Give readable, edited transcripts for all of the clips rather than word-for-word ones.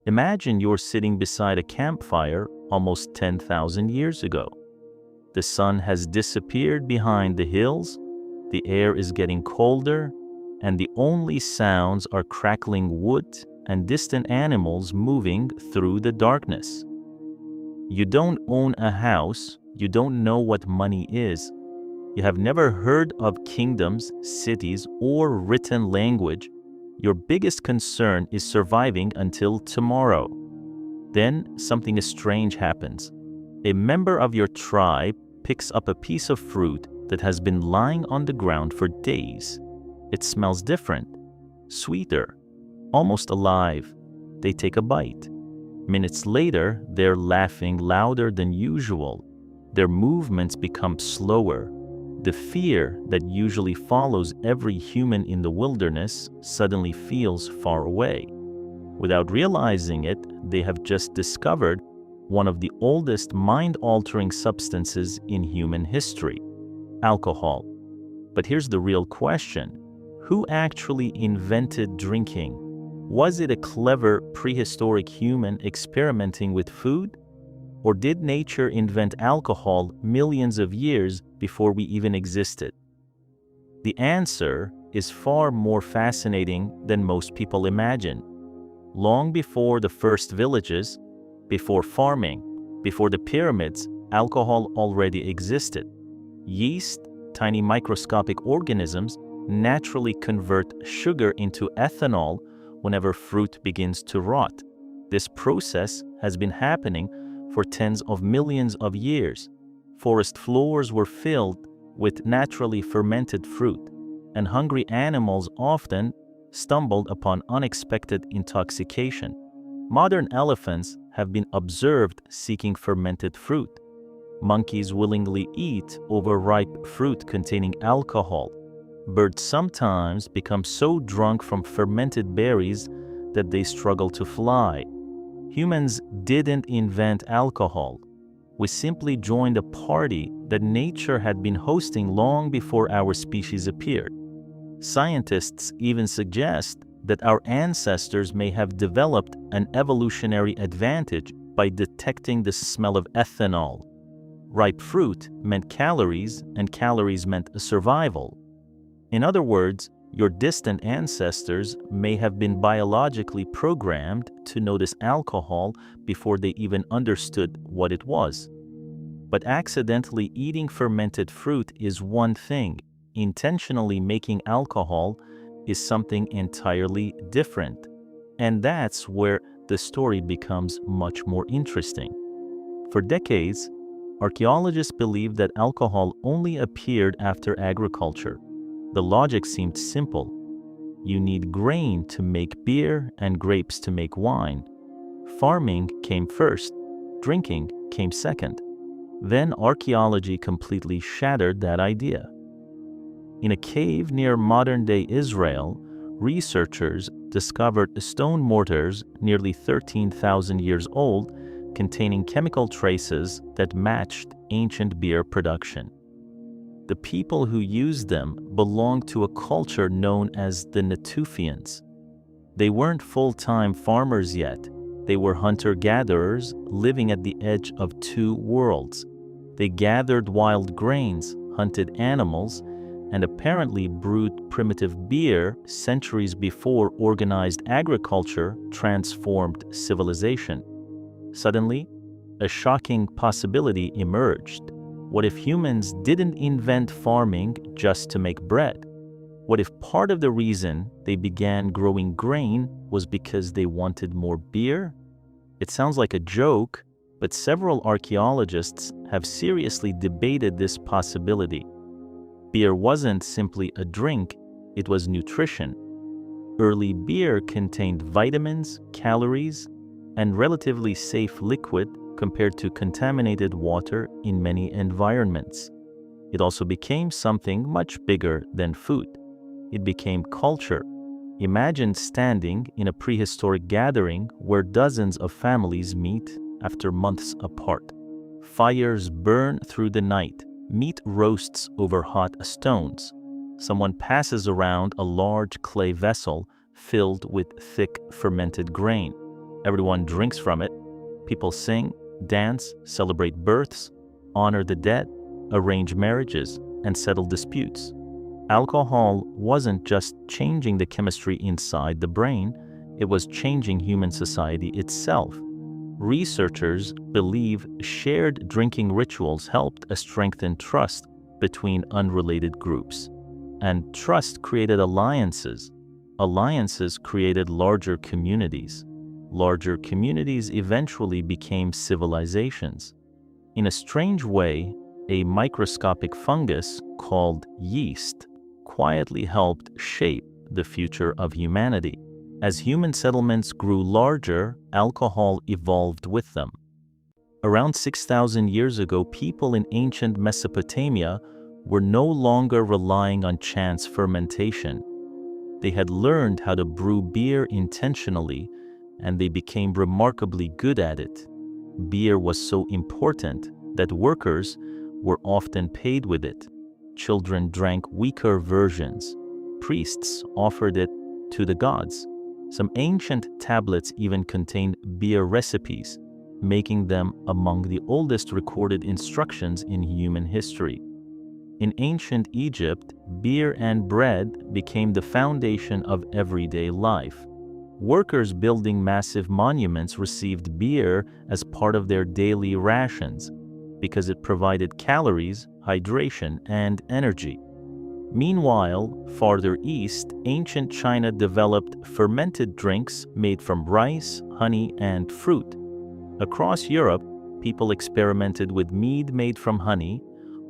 Imagine you're sitting beside a campfire almost 10,000 years ago. The sun has disappeared behind the hills, the air is getting colder, and the only sounds are crackling wood and distant animals moving through the darkness. You don't own a house, you don't know what money is, you have never heard of kingdoms, cities, or written language. Your biggest concern is surviving until tomorrow. Then something strange happens. A member of your tribe picks up a piece of fruit that has been lying on the ground for days. It smells different, sweeter, almost alive. They take a bite. Minutes later, they're laughing louder than usual. Their movements become slower. The fear that usually follows every human in the wilderness suddenly feels far away. Without realizing it, they have just discovered one of the oldest mind-altering substances in human history: alcohol. But here's the real question. Who actually invented drinking? Was it a clever prehistoric human experimenting with food? Or did nature invent alcohol millions of years before we even existed? The answer is far more fascinating than most people imagine. Long before the first villages, before farming, before the pyramids, alcohol already existed. Yeast, tiny microscopic organisms, naturally convert sugar into ethanol whenever fruit begins to rot. This process has been happening for tens of millions of years. Forest floors were filled with naturally fermented fruit, and hungry animals often stumbled upon unexpected intoxication. Modern elephants have been observed seeking fermented fruit. Monkeys willingly eat overripe fruit containing alcohol. Birds sometimes become so drunk from fermented berries that they struggle to fly. Humans didn't invent alcohol. We simply joined a party that nature had been hosting long before our species appeared. Scientists even suggest that our ancestors may have developed an evolutionary advantage by detecting the smell of ethanol. Ripe fruit meant calories, and calories meant survival. In other words, your distant ancestors may have been biologically programmed to notice alcohol before they even understood what it was. But accidentally eating fermented fruit is one thing. Intentionally making alcohol is something entirely different. And that's where the story becomes much more interesting. For decades, archaeologists believed that alcohol only appeared after agriculture. The logic seemed simple. You need grain to make beer and grapes to make wine. Farming came first, drinking came second. Then archaeology completely shattered that idea. In a cave near modern-day Israel, researchers discovered stone mortars nearly 13,000 years old containing chemical traces that matched ancient beer production. The people who used them belonged to a culture known as the Natufians. They weren't full-time farmers yet. They were hunter-gatherers living at the edge of two worlds. They gathered wild grains, hunted animals, and apparently brewed primitive beer centuries before organized agriculture transformed civilization. Suddenly, a shocking possibility emerged. What if humans didn't invent farming just to make bread? What if part of the reason they began growing grain was because they wanted more beer? It sounds like a joke, but several archaeologists have seriously debated this possibility. Beer wasn't simply a drink, it was nutrition. Early beer contained vitamins, calories, and relatively safe liquid compared to contaminated water in many environments. It also became something much bigger than food. It became culture. Imagine standing in a prehistoric gathering where dozens of families meet after months apart. Fires burn through the night. Meat roasts over hot stones. Someone passes around a large clay vessel filled with thick fermented grain. Everyone drinks from it. People sing, dance, celebrate births, honor the dead, arrange marriages, and settle disputes. Alcohol wasn't just changing the chemistry inside the brain, it was changing human society itself. Researchers believe shared drinking rituals helped strengthen trust between unrelated groups. And trust created alliances. Alliances created larger communities. Larger communities eventually became civilizations. In a strange way, a microscopic fungus called yeast quietly helped shape the future of humanity. As human settlements grew larger, alcohol evolved with them. Around 6,000 years ago, people in ancient Mesopotamia were no longer relying on chance fermentation. They had learned how to brew beer intentionally, and they became remarkably good at it. Beer was so important that workers were often paid with it. Children drank weaker versions. Priests offered it to the gods. Some ancient tablets even contained beer recipes, making them among the oldest recorded instructions in human history. In ancient Egypt, beer and bread became the foundation of everyday life. Workers building massive monuments received beer as part of their daily rations because it provided calories, hydration, and energy. Meanwhile, farther east, ancient China developed fermented drinks made from rice, honey, and fruit. Across Europe, people experimented with mead made from honey,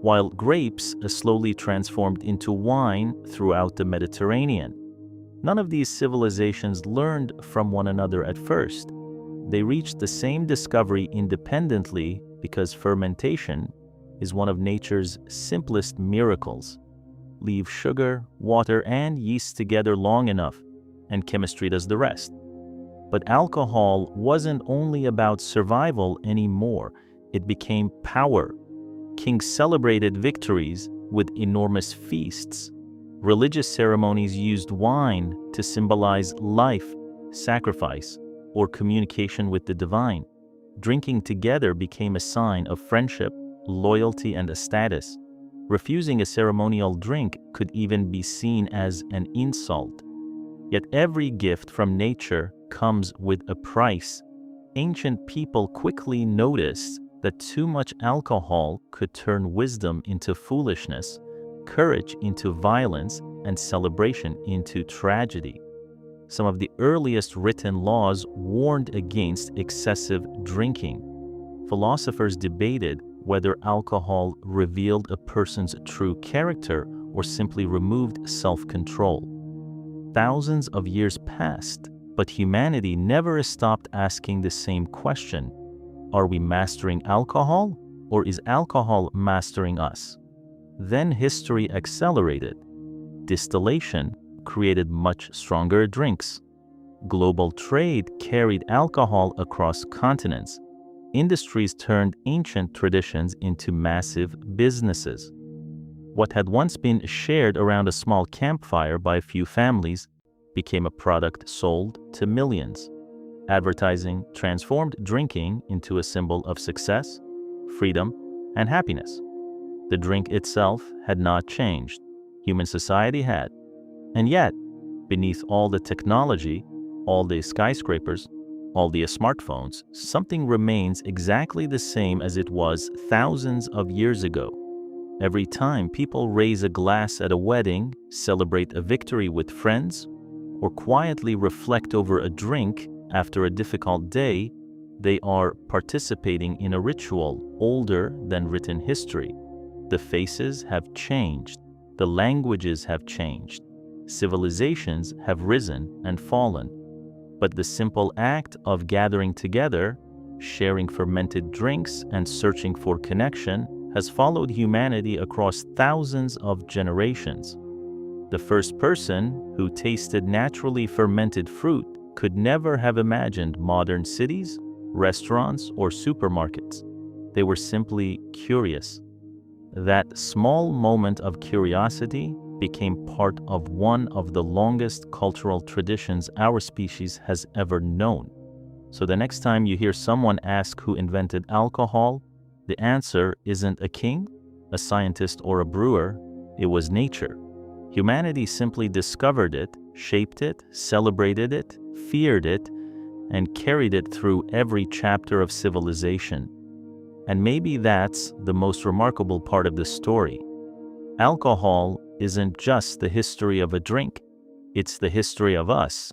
while grapes slowly transformed into wine throughout the Mediterranean. None of these civilizations learned from one another at first. They reached the same discovery independently because fermentation is one of nature's simplest miracles. Leave sugar, water, and yeast together long enough, and chemistry does the rest. But alcohol wasn't only about survival anymore, it became power. Kings celebrated victories with enormous feasts. Religious ceremonies used wine to symbolize life, sacrifice, or communication with the divine. Drinking together became a sign of friendship, loyalty, and a status. Refusing a ceremonial drink could even be seen as an insult. Yet every gift from nature comes with a price. Ancient people quickly noticed that too much alcohol could turn wisdom into foolishness, courage into violence, and celebration into tragedy. Some of the earliest written laws warned against excessive drinking. Philosophers debated whether alcohol revealed a person's true character or simply removed self-control. Thousands of years passed, but humanity never stopped asking the same question. Are we mastering alcohol, or is alcohol mastering us? Then history accelerated. Distillation created much stronger drinks. Global trade carried alcohol across continents. Industries turned ancient traditions into massive businesses. What had once been shared around a small campfire by a few families became a product sold to millions. Advertising transformed drinking into a symbol of success, freedom, and happiness. The drink itself had not changed. Human society had. And yet, beneath all the technology, all the skyscrapers, all the smartphones, something remains exactly the same as it was thousands of years ago. Every time people raise a glass at a wedding, celebrate a victory with friends, or quietly reflect over a drink after a difficult day, they are participating in a ritual older than written history. The faces have changed. The languages have changed. Civilizations have risen and fallen. But the simple act of gathering together, sharing fermented drinks, and searching for connection has followed humanity across thousands of generations. The first person who tasted naturally fermented fruit could never have imagined modern cities, restaurants, or supermarkets. They were simply curious. That small moment of curiosity became part of one of the longest cultural traditions our species has ever known. So the next time you hear someone ask who invented alcohol, the answer isn't a king, a scientist, or a brewer. It was nature. Humanity simply discovered it, shaped it, celebrated it, feared it, and carried it through every chapter of civilization. And maybe that's the most remarkable part of the story. Alcohol isn't just the history of a drink, it's the history of us,